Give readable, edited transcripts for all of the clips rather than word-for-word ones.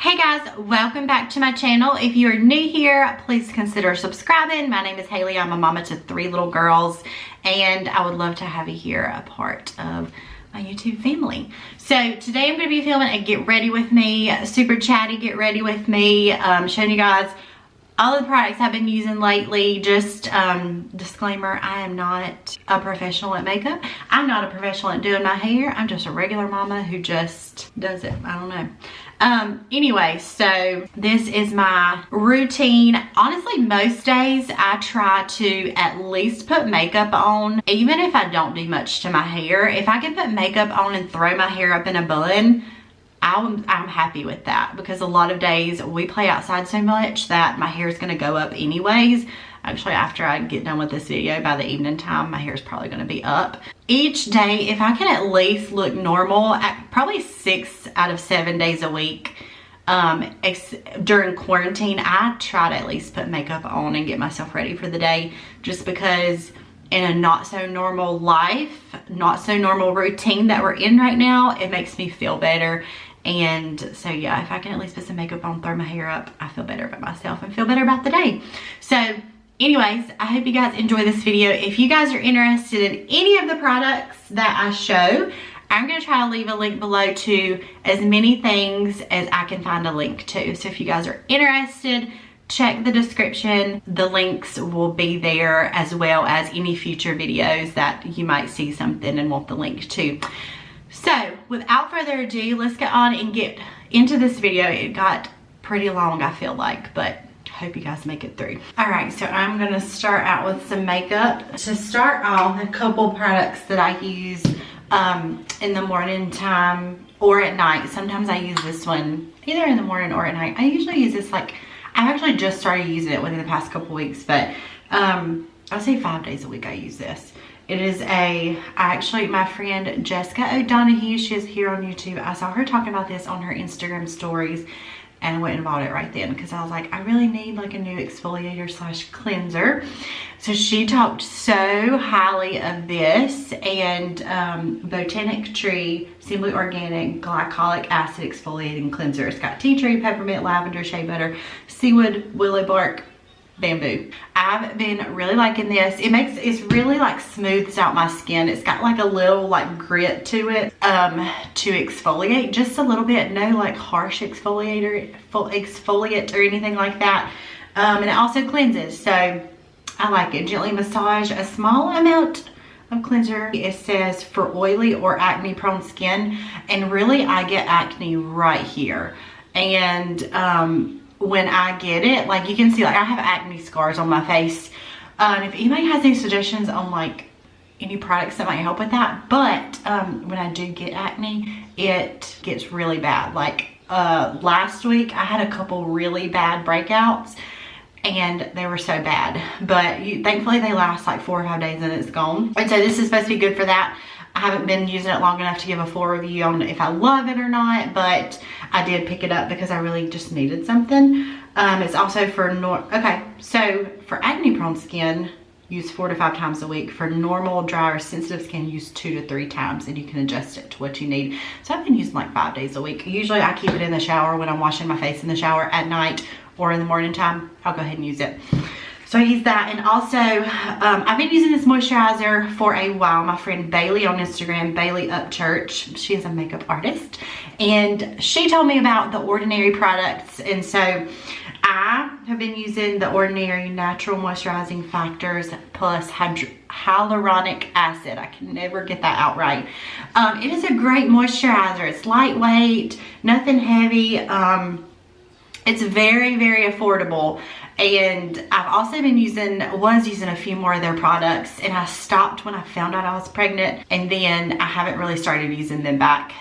Hey guys, welcome back to my channel. If you are new here, please consider subscribing. My name is Haley. I'm a mama to 3 little girls, and I would love to have you here a part of my YouTube family. So today I'm going to be filming a get ready with me, super chatty get ready with me, showing you guys all of the products I've been using lately. Just disclaimer, I am not a professional at makeup. I'm not a professional at doing my hair. I'm just a regular mama who just does it. I don't know. Anyway, so this is my routine. Honestly, most days I try to at least put makeup on, even if I don't do much to my hair. If I can put makeup on and throw my hair up in a bun, I'm happy with that, because a lot of days we play outside so much that my hair is going to go up anyways. Actually, after I get done with this video, by the evening time, my hair is probably going to be up. Each day, if I can at least look normal, probably 6 out of 7 days a week, during quarantine, I try to at least put makeup on and get myself ready for the day, just because in a not so normal life, not so normal routine that we're in right now, it makes me feel better. And so yeah, if I can at least put some makeup on, throw my hair up, I feel better about myself and feel better about the day. So anyways, I hope you guys enjoy this video. If you guys are interested in any of the products that I show, I'm going to try to leave a link below to as many things as I can find a link to. So if you guys are interested, check the description. The links will be there, as well as any future videos that you might see something and want the link to. So without further ado, let's get on and get into this video. It got pretty long, I feel like, but hope you guys make it through. All right, so I'm gonna start out with some makeup. To start off, a couple products that I use in the morning time or at night. Sometimes I use this one either in the morning or at night. I usually use this, like, I've actually just started using it within the past couple weeks, but I'll say 5 days a week I use this. It is my friend Jessica O'Donoghue, she is here on YouTube. I saw her talking about this on her Instagram stories and went and bought it right then, because I was like, I really need like a new exfoliator slash cleanser. So she talked so highly of this, and Botanic Tree Simply Organic Glycolic Acid Exfoliating Cleanser. It's got tea tree, peppermint, lavender, shea butter, seawood, willow bark, bamboo. I've been really liking this. It's really like smooths out my skin. It's got like a little like grit to it to exfoliate just a little bit. No like harsh exfoliate or anything like that. And it also cleanses, so I like it. Gently massage a small amount of cleanser. It says for oily or acne prone skin, and really I get acne right here. And when I get it, like you can see, like I have acne scars on my face. If anybody has any suggestions on like any products that might help with that, but when I do get acne, it gets really bad. Like last week I had a couple really bad breakouts, and they were so bad, but thankfully they last like 4 or 5 days and it's gone. And so this is supposed to be good for that. I haven't been using it long enough to give a full review on if I love it or not, but I did pick it up because I really just needed something. It's also for so for acne prone skin, use 4 to 5 times a week. For normal, dry, or sensitive skin, use 2 to 3 times, and you can adjust it to what you need. So I've been using like 5 days a week. Usually I keep it in the shower when I'm washing my face in the shower at night, or in the morning time. I'll go ahead and use it. So I use that. And also I've been using this moisturizer for a while. My friend Bailey on Instagram, Bailey Upchurch, she is a makeup artist, and she told me about the Ordinary products. And so I have been using the Ordinary Natural Moisturizing Factors plus hyaluronic acid. I can never get that out right. It is a great moisturizer. It's lightweight, nothing heavy. It's very, very affordable. And I've also been was using a few more of their products, and I stopped when I found out I was pregnant, and then I haven't really started using them back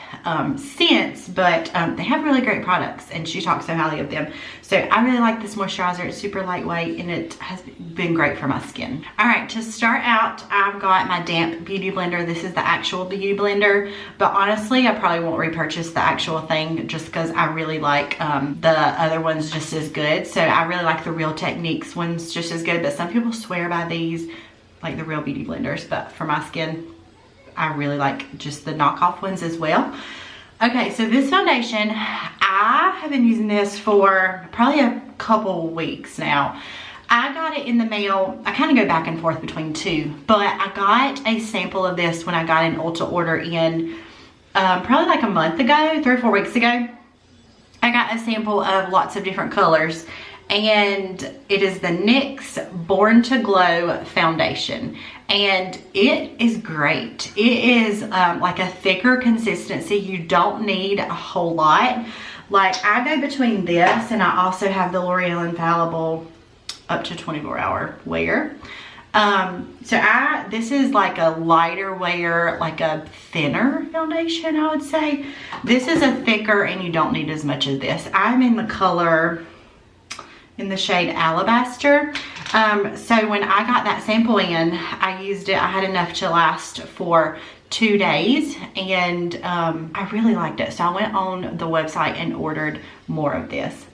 since, but they have really great products, and she talks so highly of them. So I really like this moisturizer. It's super lightweight, and it has been great for my skin. All right, to start out, I've got my damp beauty blender. This is the actual beauty blender, but honestly, I probably won't repurchase the actual thing just because I really like the other ones just as good. So I really like the Real Techniques ones just as good, but some people swear by these, like the Real Beauty blenders, but for my skin, I really like just the knockoff ones as well. Okay, so this foundation, I have been using this for probably a couple weeks now. I got it in the mail. I kind of go back and forth between two, but I got a sample of this when I got an Ulta order in probably like a month ago, 3 or 4 weeks ago. I got a sample of lots of different colors, and it is the NYX Born to Glow foundation, and it is great. It is like a thicker consistency. You don't need a whole lot. Like, I go between this, and I also have the L'Oreal Infallible up to 24-hour wear. This is like a lighter wear, like a thinner foundation, I would say. This is a thicker, and you don't need as much of this. I'm in the color, in the shade Alabaster. So when I got that sample in, I used it. I had enough to last for 2 days, and I really liked it. So I went on the website and ordered more of this.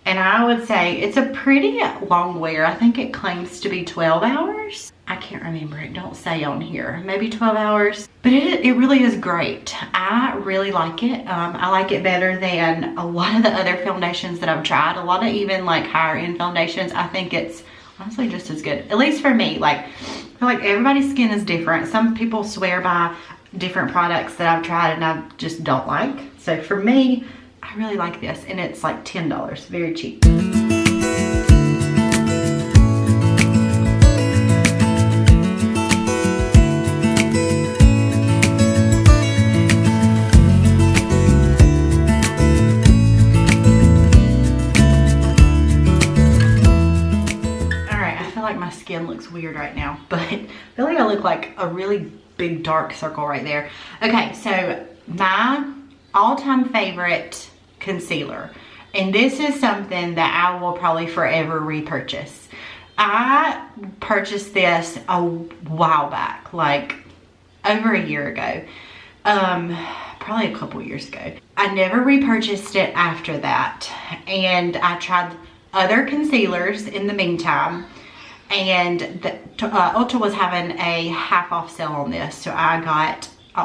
And I would say it's a pretty long wear. I think it claims to be 12 hours. I can't remember, it don't say on here. Maybe 12 hours, but it really is great. I really like it. I like it better than a lot of the other foundations that I've tried. A lot of even like higher end foundations. I think it's honestly just as good, at least for me. Like, I feel like everybody's skin is different. Some people swear by different products that I've tried and I just don't like. So for me, I really like this, and it's like $10, very cheap. My skin looks weird right now, but I feel like I look like a really big dark circle right there. Okay, so my all-time favorite concealer, and this is something that I will probably forever repurchase. I purchased this a while back, like over a year ago, probably a couple years ago. I never repurchased it after that, and I tried other concealers in the meantime. And Ulta was having a half off sale on this, so I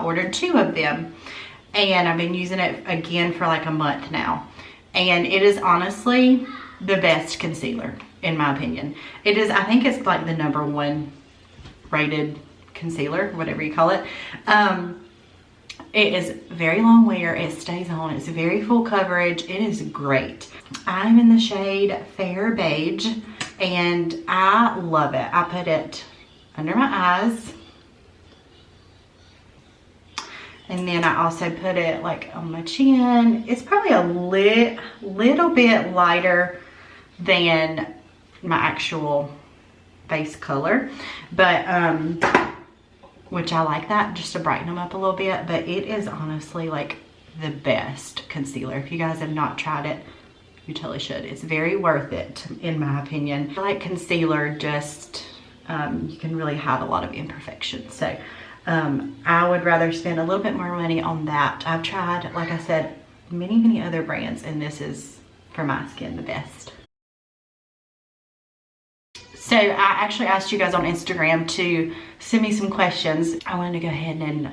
ordered 2 of them, and I've been using it again for like a month now, and it is honestly the best concealer in my opinion. It is, I think it's like the #1 rated concealer, whatever you call it. It is very long wear, it stays on, it's very full coverage, it is great. I'm in the shade Fair Beige, and I love it. I put it under my eyes, and then I also put it like on my chin. It's probably a little bit lighter than my actual face color, but which I like that just to brighten them up a little bit. But it is honestly like the best concealer. If you guys have not tried it, you totally should. It's very worth it, in my opinion. I like concealer, just you can really hide a lot of imperfections. So I would rather spend a little bit more money on that. I've tried, like I said, many other brands, and this is, for my skin, the best. So I actually asked you guys on Instagram to send me some questions. I wanted to go ahead and,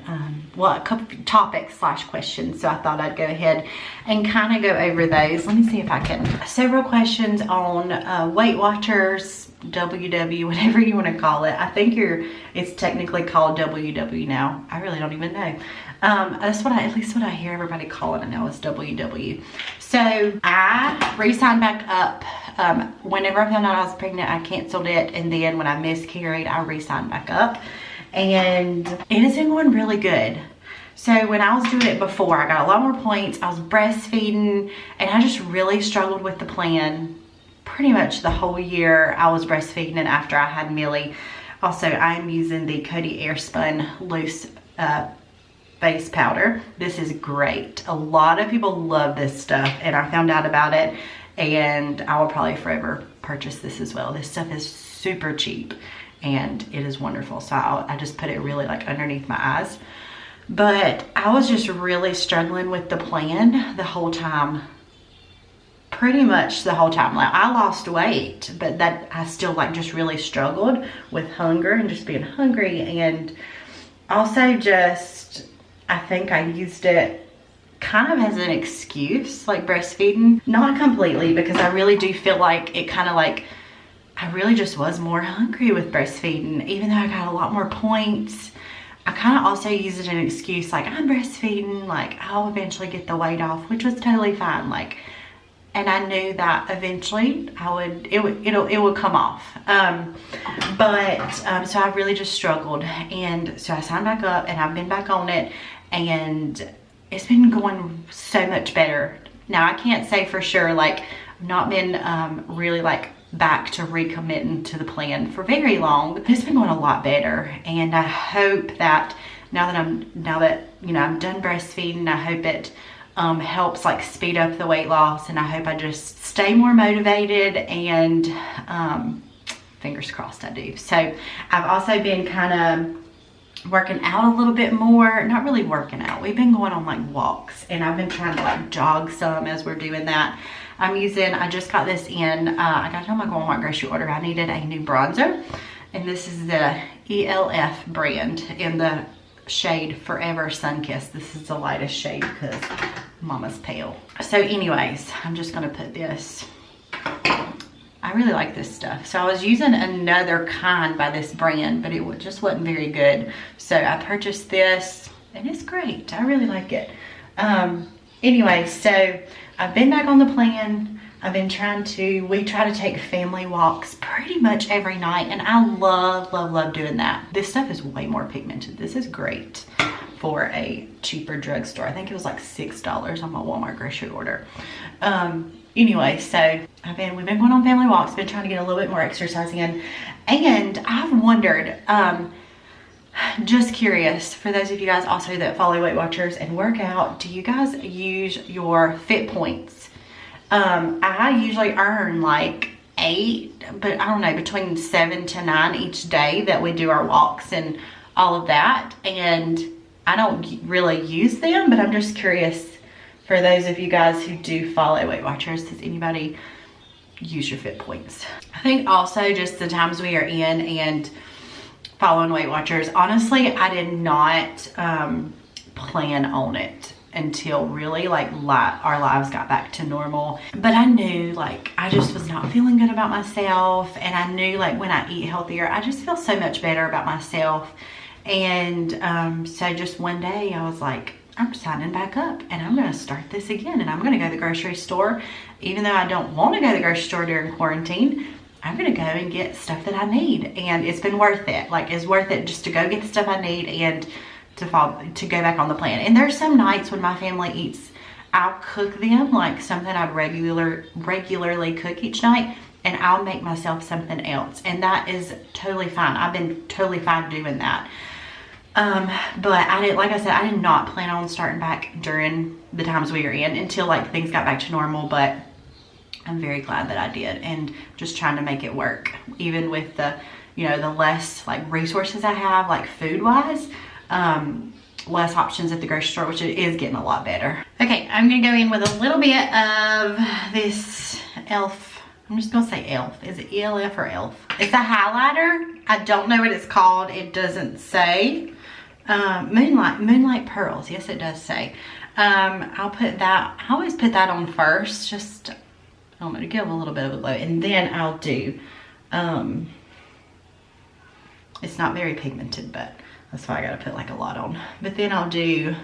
well, a couple topics / questions. So I thought I'd go ahead and kind of go over those. Let me see if I can. Several questions on Weight Watchers, WW, whatever you want to call it. I think it's technically called WW now. I really don't even know. That's at least what I hear everybody calling it now is WW. So I re-signed back up. Whenever I found out I was pregnant, I canceled it, and then when I miscarried, I re-signed back up, and it has been going really good. So when I was doing it before, I got a lot more points. I was breastfeeding, and I just really struggled with the plan. Pretty much the whole year I was breastfeeding, and after I had Millie. Also, I am using the Coty Airspun Loose face powder. This is great. A lot of people love this stuff, and I found out about it, and I will probably forever purchase this as well. This stuff is super cheap, and it is wonderful. So I just put it really like underneath my eyes. But I was just really struggling with the plan the whole time. Pretty much the whole time. Like, I lost weight, but that I still like just really struggled with hunger and just being hungry, and also just, I think I used it kind of as an excuse, like breastfeeding. Not completely, because I really do feel like it kind of like, I really just was more hungry with breastfeeding. Even though I got a lot more points, I kind of also use it as an excuse, like I'm breastfeeding, like I'll eventually get the weight off, which was totally fine. Like, and I knew that eventually it would come off. So I really just struggled. And so I signed back up and I've been back on it, and it's been going so much better. Now I can't say for sure, like I've not been really like back to recommitting to the plan for very long. It's been going a lot better, and I hope that now that you know I'm done breastfeeding, I hope it helps like speed up the weight loss, and I hope I just stay more motivated, and fingers crossed I do. So I've also been kind of working out a little bit more. Not really working out, we've been going on like walks, and I've been trying to like jog some as we're doing that. I just got this in, I got it on my Walmart grocery order. I needed a new bronzer, and this is the ELF brand in the shade Forever Sunkissed. This is the lightest shade because Mama's pale. So anyways, I'm just gonna put this. I really like this stuff. So I was using another kind by this brand, but it just wasn't very good. So I purchased this, and it's great. I really like it. Anyway, so I've been back on the plan. I've been we try to take family walks pretty much every night, and I love doing that. This stuff is way more pigmented. This is great for a cheaper drugstore. I think it was like $6 on my Walmart grocery order. Anyway, so we've been going on family walks, been trying to get a little bit more exercise in, and I've wondered, just curious, for those of you guys also that follow Weight Watchers and work out, do you guys use your fit points? I usually earn like 8, but I don't know, between 7 to 9 each day that we do our walks and all of that, and I don't really use them, but I'm just curious for those of you guys who do follow Weight Watchers, does anybody use your fit points? I think also just the times we are in and following Weight Watchers, honestly, I did not plan on it until really like our lives got back to normal. But I knew like I just was not feeling good about myself, and I knew like when I eat healthier, I just feel so much better about myself. And so just one day I was like, I'm signing back up and I'm gonna start this again, and I'm gonna go to the grocery store. Even though I don't want to go to the grocery store during quarantine, I'm gonna go and get stuff that I need, and it's been worth it. Like, it's worth it just to go get the stuff I need and to go back on the plan. And there's some nights when my family eats, I'll cook them like something I'd regularly cook each night, and I'll make myself something else, and that is totally fine. I've been totally fine doing that. But like I said, I did not plan on starting back during the times we were in until like things got back to normal, but I'm very glad that I did, and just trying to make it work, even with the, you know, the less like resources I have, like food wise, less options at the grocery store, which it is getting a lot better. Okay, I'm gonna go in with a little bit of this ELF. I'm just gonna say ELF. Is it ELF or ELF? It's a highlighter. I don't know what it's called. It doesn't say. Moonlight Pearls. Yes, it does say. I'll put that, I always put that on first, just, I don't know, to give a little bit of a glow, and then I'll do, it's not very pigmented, but that's why I gotta put like a lot on. But then I'll do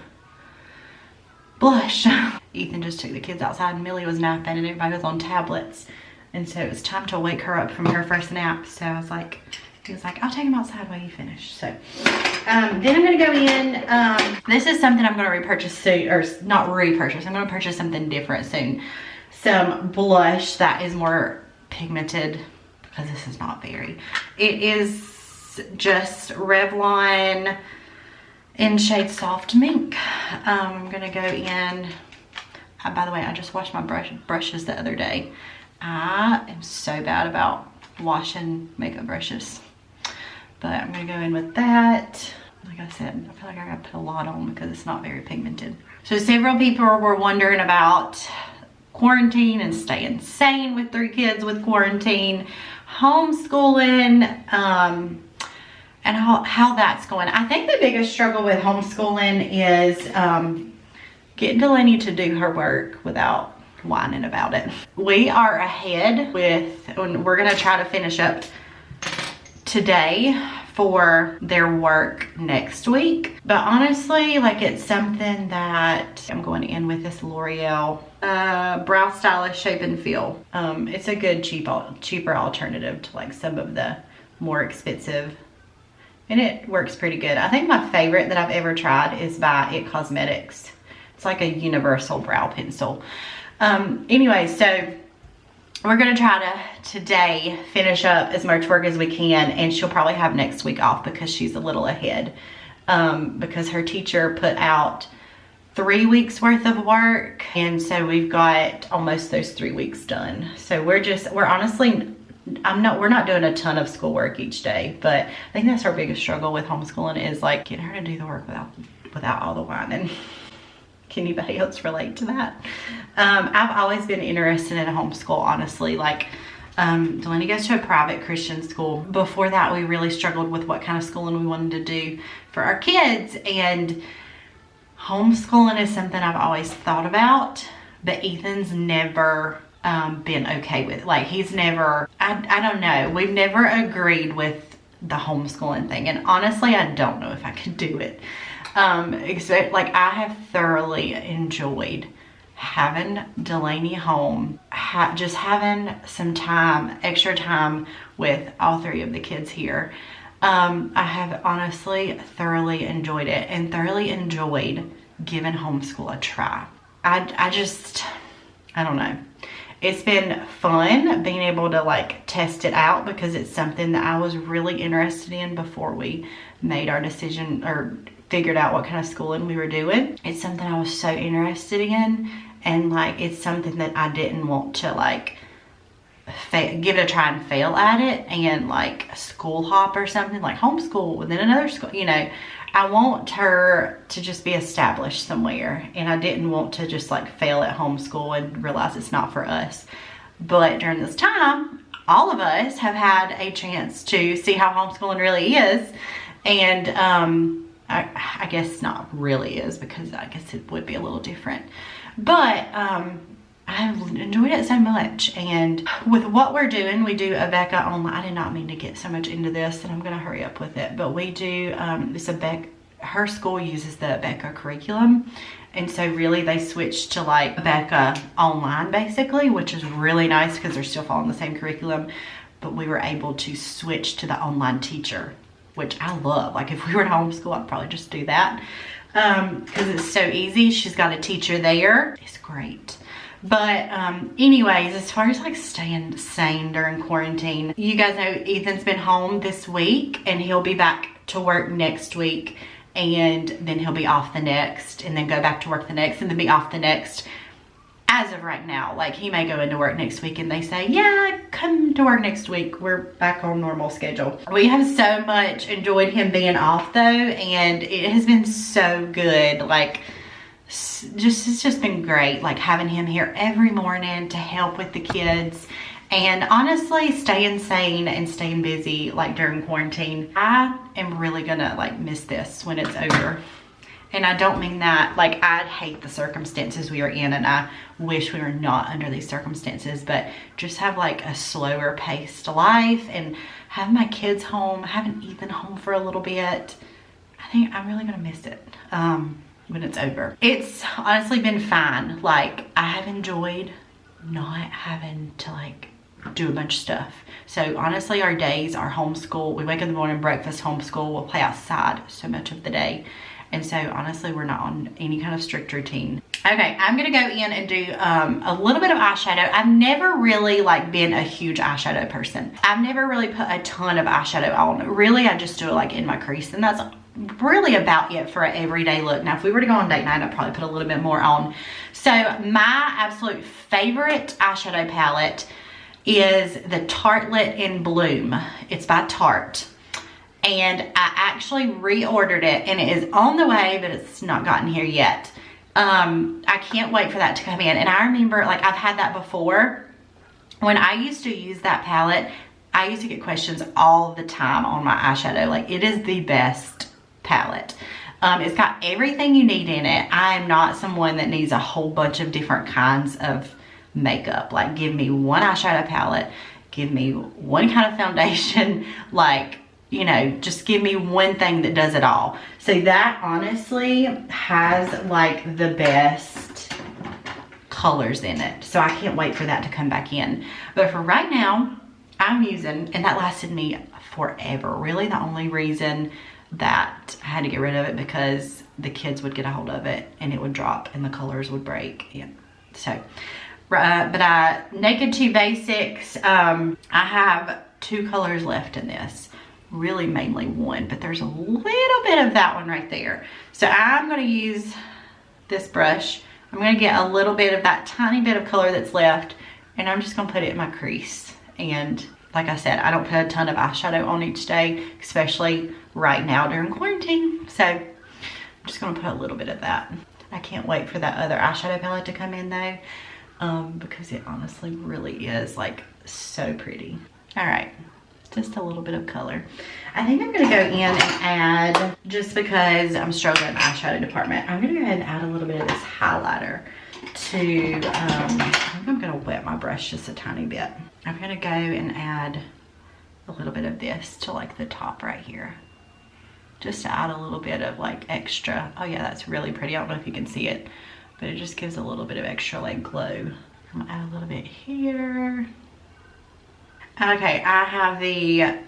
blush. Ethan just took the kids outside, and Millie was napping, and everybody was on tablets, and so it was time to wake her up from her first nap. So I was like, he was like, I'll take him outside while you finish. So then I'm gonna go in, this is something I'm gonna repurchase soon, or not repurchase, I'm gonna purchase something different soon. Some blush that is more pigmented, because this is not very. It is just Revlon in shade Soft Mink. I'm gonna go in, by the way, I just washed my brushes the other day. I am so bad about washing makeup brushes, but I'm gonna go in with that. Like I said, I feel like I gotta put a lot on because it's not very pigmented. So several people were wondering about quarantine and staying sane with 3 kids with quarantine, homeschooling, and how that's going. I think the biggest struggle with homeschooling is getting Delaney to do her work without whining about it. We are ahead with, we're gonna try to finish up today for their work next week. But honestly, like, it's something that I'm going in with this L'Oreal Brow Stylist Shape and Feel. It's a good cheaper alternative to like some of the more expensive, and it works pretty good. I think my favorite that I've ever tried is by It Cosmetics. It's like a universal brow pencil. Anyway, so we're gonna try to today finish up as much work as we can, and she'll probably have next week off because she's a little ahead, because her teacher put out 3 weeks worth of work, and so we've got almost those 3 weeks done. So we're honestly, we're not doing a ton of schoolwork each day, but I think that's our biggest struggle with homeschooling, is like getting her to do the work without all the whining. Can anybody else relate to that? I've always been interested in a homeschool, honestly. Like, Delaney goes to a private Christian school. Before that, we really struggled with what kind of schooling we wanted to do for our kids, and homeschooling is something I've always thought about, but Ethan's never been okay with. Like, he's never, I don't know, we've never agreed with the homeschooling thing, and honestly, I don't know if I could do it. Except, like, I have thoroughly enjoyed having Delaney home, just having some time, extra time with all 3 of the kids here. I have honestly thoroughly enjoyed it, and thoroughly enjoyed giving homeschool a try. I don't know. It's been fun being able to like test it out, because it's something that I was really interested in before we made our decision or figured out what kind of schooling we were doing. It's something I was so interested in, and like, it's something that I didn't want to like give it a try and fail at it and like school hop or something, like homeschool and then another school, you know. I want her to just be established somewhere, and I didn't want to just like fail at homeschool and realize it's not for us. But during this time, all of us have had a chance to see how homeschooling really is, and I guess not really is, because I guess it would be a little different, but I've enjoyed it so much. And with what we're doing, we do a Becca online. I did not mean to get so much into this, and I'm gonna hurry up with it, but we do her school uses the Becca curriculum, and so really they switched to like Becca online basically, which is really nice because they're still following the same curriculum, but we were able to switch to the online teacher, which I love. Like, if we were to homeschool, I'd probably just do that, because it's so easy. She's got a teacher there. It's great. But anyways, as far as like staying sane during quarantine, you guys know Ethan's been home this week, and he'll be back to work next week, and then he'll be off the next, and then go back to work the next, and then be off the next. As of right now, like, he may go into work next week and they say, yeah, come to work next week, we're back on normal schedule. We have so much enjoyed him being off though, and it has been so good. Like, it's just been great, like having him here every morning to help with the kids, and honestly staying sane and staying busy like during quarantine. I am really gonna like miss this when it's over. And I don't mean that, like, I hate the circumstances we are in, and I wish we were not under these circumstances, but just have like a slower paced life and have my kids home, having Ethan home for a little bit. I think I'm really gonna miss it when it's over. It's honestly been fine. Like, I have enjoyed not having to like do a bunch of stuff. So honestly, our days are homeschool. We wake up in the morning, breakfast, homeschool. We'll play outside so much of the day. And so honestly, we're not on any kind of strict routine. Okay, I'm gonna go in and do a little bit of eyeshadow. I've never really like been a huge eyeshadow person. I've never really put a ton of eyeshadow on. Really, I just do it like in my crease, and that's really about it for an everyday look. Now, if we were to go on date night, I'd probably put a little bit more on. So my absolute favorite eyeshadow palette is the Tartelette in Bloom. It's by Tarte. And I actually reordered it, and it is on the way, but it's not gotten here yet. I can't wait for that to come in. And I remember, like, I've had that before. When I used to use that palette, I used to get questions all the time on my eyeshadow. Like, it is the best palette. It's got everything you need in it. I am not someone that needs a whole bunch of different kinds of makeup. Like, give me one eyeshadow palette, give me one kind of foundation, like, you know, just give me one thing that does it all. So that honestly has like the best colors in it. So I can't wait for that to come back in. But for right now, I'm using, and that lasted me forever. Really the only reason that I had to get rid of it because the kids would get a hold of it and it would drop and the colors would break. Yeah. So, but Naked 2 Basics, I have 2 colors left in this. Really mainly one, but there's a little bit of that one right there. So I'm going to use this brush. I'm going to get a little bit of that tiny bit of color that's left, and I'm just going to put it in my crease. And like I said, I don't put a ton of eyeshadow on each day, especially right now during quarantine. So I'm just going to put a little bit of that. I can't wait for that other eyeshadow palette to come in though, because it honestly really is like so pretty. All right. Just a little bit of color. I think I'm gonna go in and add, just because I'm struggling in the eyeshadow department, I'm gonna go ahead and add a little bit of this highlighter to, I think I'm gonna wet my brush just a tiny bit. I'm gonna go and add a little bit of this to like the top right here. Just to add a little bit of like extra, oh yeah, that's really pretty. I don't know if you can see it, but it just gives a little bit of extra like glow. I'm gonna add a little bit here. Okay, I have the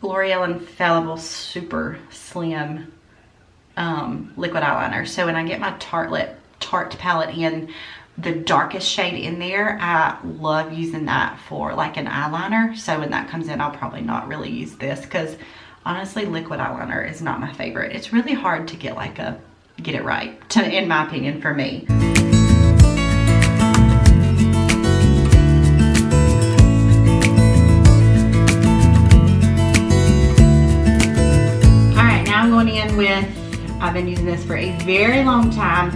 L'Oreal Infallible Super Slim liquid eyeliner. So when I get my Tarte palette in, the darkest shade in there, I love using that for like an eyeliner. So when that comes in, I'll probably not really use this because honestly, liquid eyeliner is not my favorite. It's really hard to get like get it right, in my opinion, for me. With, I've been using this for a very long time,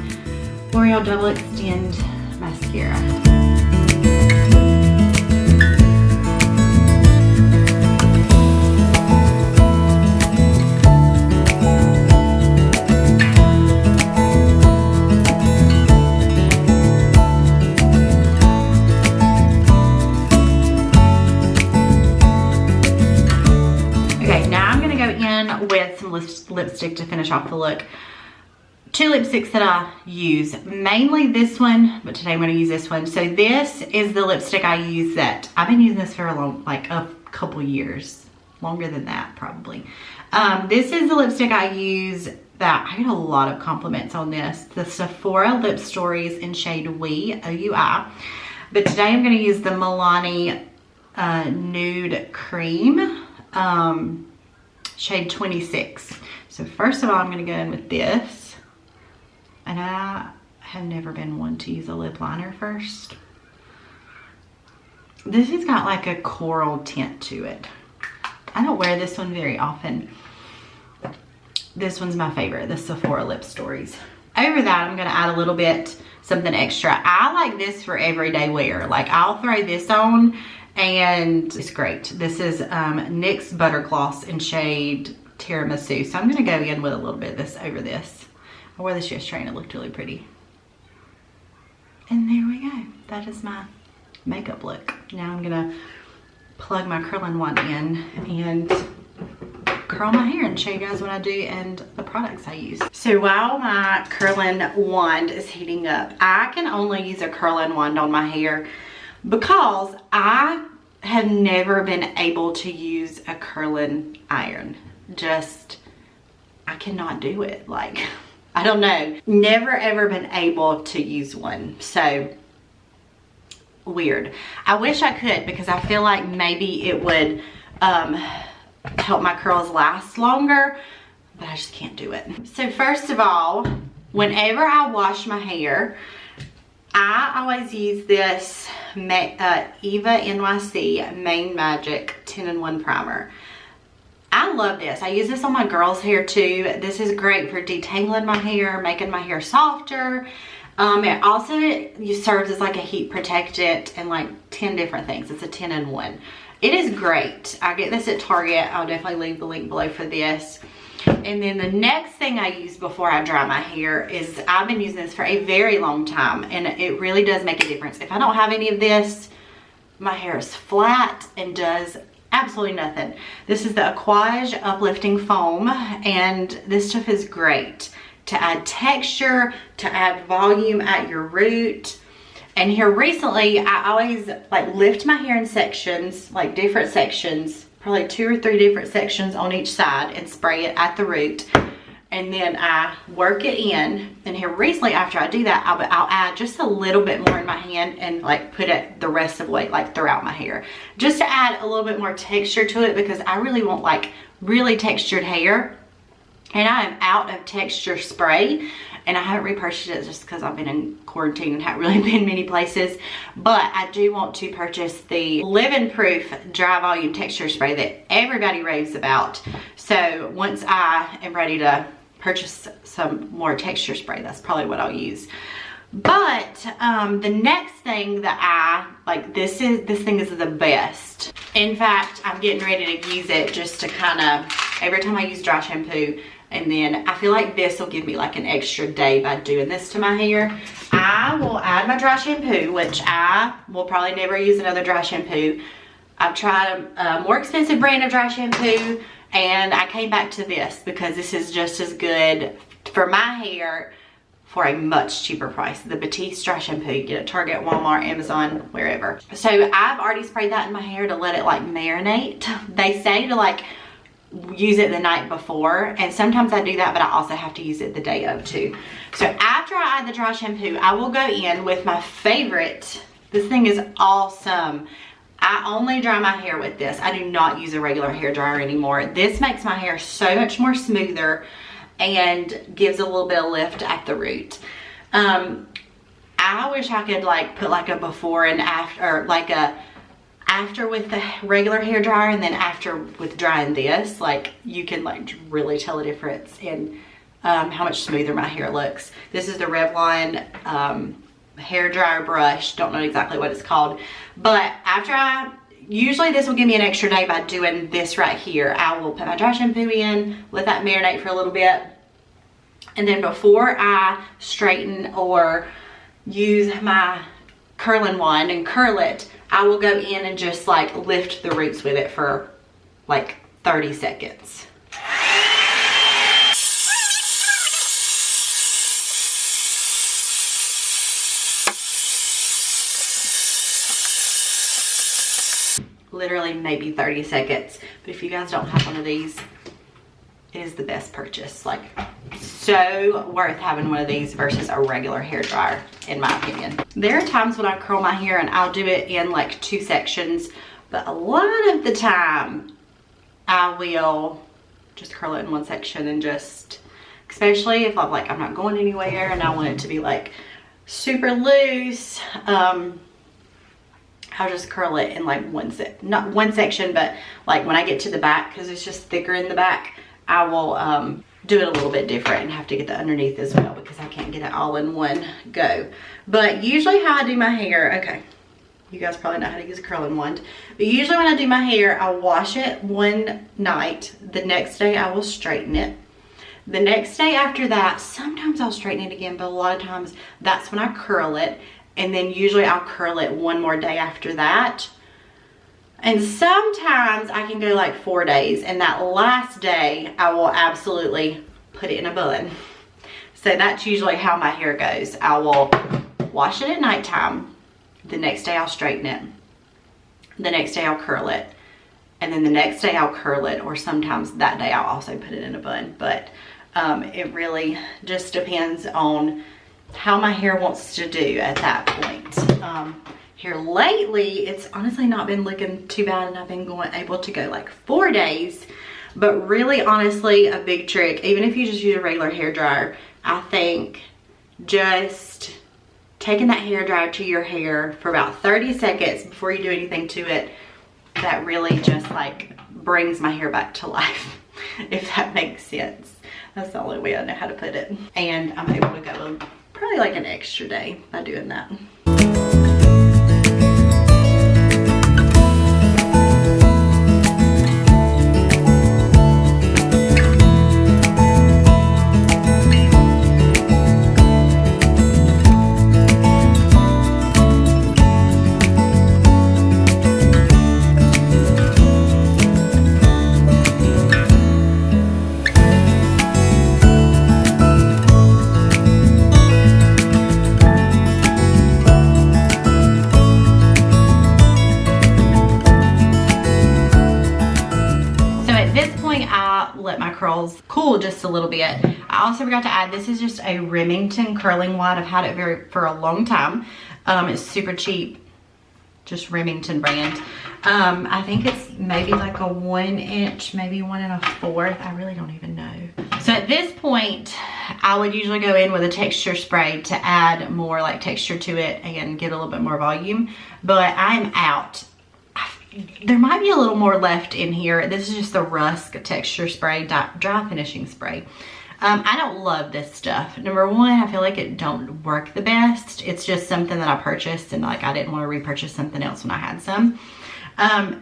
L'Oreal Double Extend Mascara. With some lipstick to finish off the look. 2 lipsticks that I use, mainly this one, but today I'm going to use this one. So this is the lipstick I use that I've been using this for a couple years, longer than that probably. This is the lipstick I use that I get a lot of compliments on this. The Sephora Lip Stories in shade We, O-U-I. But today I'm going to use the Milani Nude Cream. Shade 26. So first of all, I'm going to go in with this. And I have never been one to use a lip liner first. This has got like a coral tint to it. I don't wear this one very often. This one's my favorite, the Sephora Lip Stories. Over that, I'm going to add a little bit, something extra. I like this for everyday wear. Like, I'll throw this on and it's great. This is NYX Butter Gloss in shade Tiramisu. So I'm going to go in with a little bit of this over this. I wore this yesterday and it looked really pretty. And there we go. That is my makeup look. Now I'm going to plug my curling wand in and curl my hair and show you guys what I do and the products I use. So while my curling wand is heating up, I can only use a curling wand on my hair because I have never been able to use a curling iron. I cannot do it. Like, I don't know. Never ever been able to use one. So weird. I wish I could because I feel like maybe it would help my curls last longer, but I just can't do it. So first of all, whenever I wash my hair, I always use this Eva NYC Main Magic 10-in-1 primer. I love this. I use this on my girls' hair too. This is great for detangling my hair, making my hair softer. It also serves as like a heat protectant and like 10 different things. It's a 10-in-1. It is great. I get this at Target. I'll definitely leave the link below for this. And then the next thing I use before I dry my hair is, I've been using this for a very long time, and it really does make a difference. If I don't have any of this, my hair is flat and does absolutely nothing. This is the Aquage Uplifting Foam, and this stuff is great to add texture, to add volume at your root. And here recently, I always like lift my hair in sections, like different sections, probably 2 or 3 different sections on each side, and spray it at the root. And then I work it in. And here recently, after I do that, I'll add just a little bit more in my hand and like put it the rest of the way, like throughout my hair, just to add a little bit more texture to it, because I really want like really textured hair. And I am out of texture spray, and I haven't repurchased it just because I've been in quarantine and haven't really been many places. But I do want to purchase the Living Proof Dry Volume Texture Spray that everybody raves about. So once I am ready to purchase some more texture spray, that's probably what I'll use. But the next thing that I like, this thing is the best. In fact, I'm getting ready to use it just to kind of, every time I use dry shampoo, and then I feel like this will give me like an extra day by doing this to my hair. I will add my dry shampoo, which I will probably never use another dry shampoo. I've tried a more expensive brand of dry shampoo, and I came back to this because this is just as good for my hair for a much cheaper price. The Batiste dry shampoo, you get at Target, Walmart, Amazon, wherever. So I've already sprayed that in my hair to let it like marinate. They say to like use it the night before, and sometimes I do that, but I also have to use it the day of too. So after I add the dry shampoo, I will go in with my favorite. This thing is awesome. I only dry my hair with this. I do not use a regular hair dryer anymore. This makes my hair so much more smoother and gives a little bit of lift at the root. I wish I could like put like a before and after, or like a after with the regular hair dryer and then after with drying this. Like you can like really tell a difference in how much smoother my hair looks. This is the Revlon hair dryer brush. Don't know exactly what it's called, but after usually this will give me an extra day by doing this right here. I will put my dry shampoo in, let that marinate for a little bit, and then before I straighten or use my curling wand and curl it, I will go in and just like lift the roots with it for like 30 seconds. Literally maybe 30 seconds. But if you guys don't have one of these, it is the best purchase. Like so worth having one of these versus a regular hair dryer, in my opinion. There are times when I curl my hair and I'll do it in like 2 sections, but a lot of the time I will just curl it in 1 section, and just, especially if I'm like, I'm not going anywhere and I want it to be like super loose, I'll just curl it in like not one section, but like when I get to the back, because it's just thicker in the back, I will do it a little bit different and have to get the underneath as well, because I can't get it all in one go. But usually how I do my hair, okay, you guys probably know how to use a curling wand, but usually when I do my hair, I'll wash it one night. The next day I will straighten it. The next day after that, sometimes I'll straighten it again, but a lot of times that's when I curl it. And then usually I'll curl it one more day after that. And sometimes I can go like 4 days, and that last day I will absolutely put it in a bun. So that's usually how my hair goes. I will wash it at nighttime. The next day I'll straighten it. The next day I'll curl it. And then the next day I'll curl it, or sometimes that day I'll also put it in a bun. But it really just depends on how my hair wants to do at that point. Here lately, it's honestly not been looking too bad, and I've been able to go like 4 days. But really, honestly, a big trick, even if you just use a regular hair dryer, I think just taking that hair dryer to your hair for about 30 seconds before you do anything to it, that really just like brings my hair back to life, if that makes sense. That's the only way I know how to put it. And I'm able to go probably like an extra day by doing that. let my curls cool just a little bit. I also forgot to add, this is just a Remington curling wad. I've had it for a long time. It's super cheap, just Remington brand. I think it's maybe like a 1 inch, maybe 1 1/4. I really don't even know. So at this point, I would usually go in with a texture spray to add more like texture to it and get a little bit more volume, but I'm out. There might be a little more left in here. This is just the Rusk texture spray, dry finishing spray. I don't love this stuff. Number one, I feel like it don't work the best. It's just something that I purchased and like I didn't want to repurchase something else when I had some.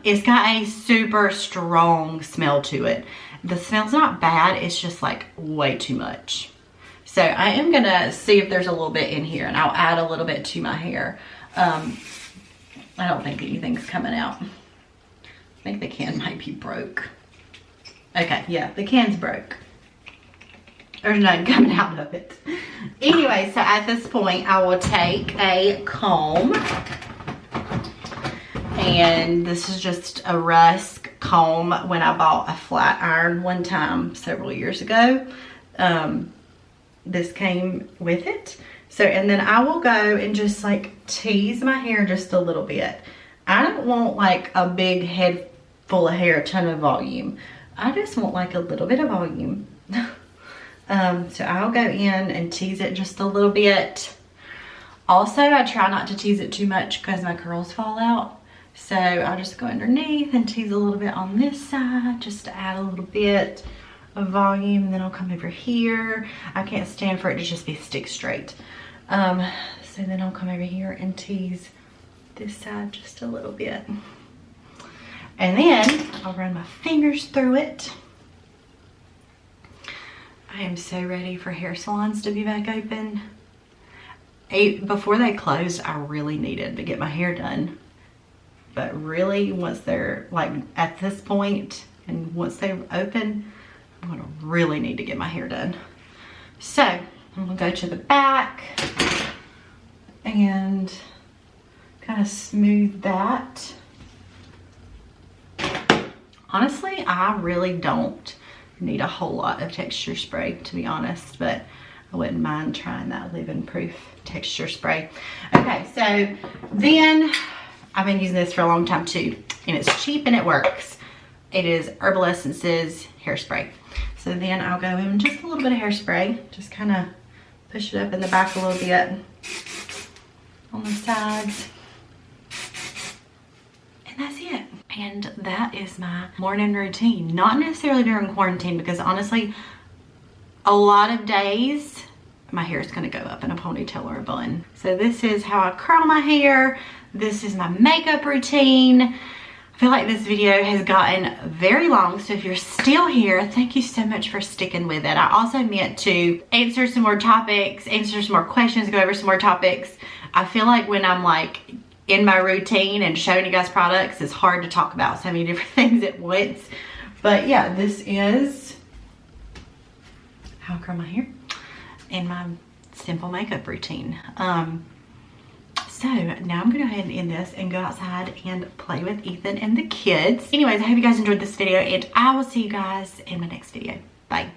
It's got a super strong smell to it. The smell's not bad, it's just like way too much. So I am gonna see if there's a little bit in here and I'll add a little bit to my hair. I don't think anything's coming out. I think the can might be broke. Okay, yeah, the can's broke. There's nothing coming out of it. Anyway, so at this point, I will take a comb. And this is just a Rusk comb when I bought a flat iron one time several years ago. This came with it. So, and then I will go and just like tease my hair just a little bit. I don't want like a big head full of hair, a ton of volume. I just want like a little bit of volume. So I'll go in and tease it just a little bit. Also, I try not to tease it too much because my curls fall out. So I'll just go underneath and tease a little bit on this side just to add a little bit of volume. And then I'll come over here. I can't stand for it to just be stick straight. So then I'll come over here and tease this side just a little bit. And then I'll run my fingers through it. I am so ready for hair salons to be back open. Before they closed, I really needed to get my hair done. But really, once they're like at this point and once they're open, I'm gonna really need to get my hair done. So I'm gonna go to the back and kind of smooth that. Honestly, I really don't need a whole lot of texture spray, to be honest, but I wouldn't mind trying that Living Proof texture spray. Okay, so then I've been using this for a long time too, and it's cheap and it works. It is Herbal Essences hairspray. So then I'll go in with just a little bit of hairspray, just kind of push it up in the back a little bit on the sides. And that's it. And that is my morning routine. Not necessarily during quarantine, because honestly, a lot of days, my hair is gonna go up in a ponytail or a bun. So this is how I curl my hair. This is my makeup routine. I feel like this video has gotten very long, so if you're still here, thank you so much for sticking with it. I also meant to answer some more topics, answer some more questions, go over some more topics. I feel like when I'm like in my routine and showing you guys products, it's hard to talk about so many different things at once. But yeah, this is how I curl my hair and my simple makeup routine. So now I'm gonna go ahead and end this and go outside and play with Ethan and the kids. Anyways, I hope you guys enjoyed this video, and I will see you guys in my next video. Bye.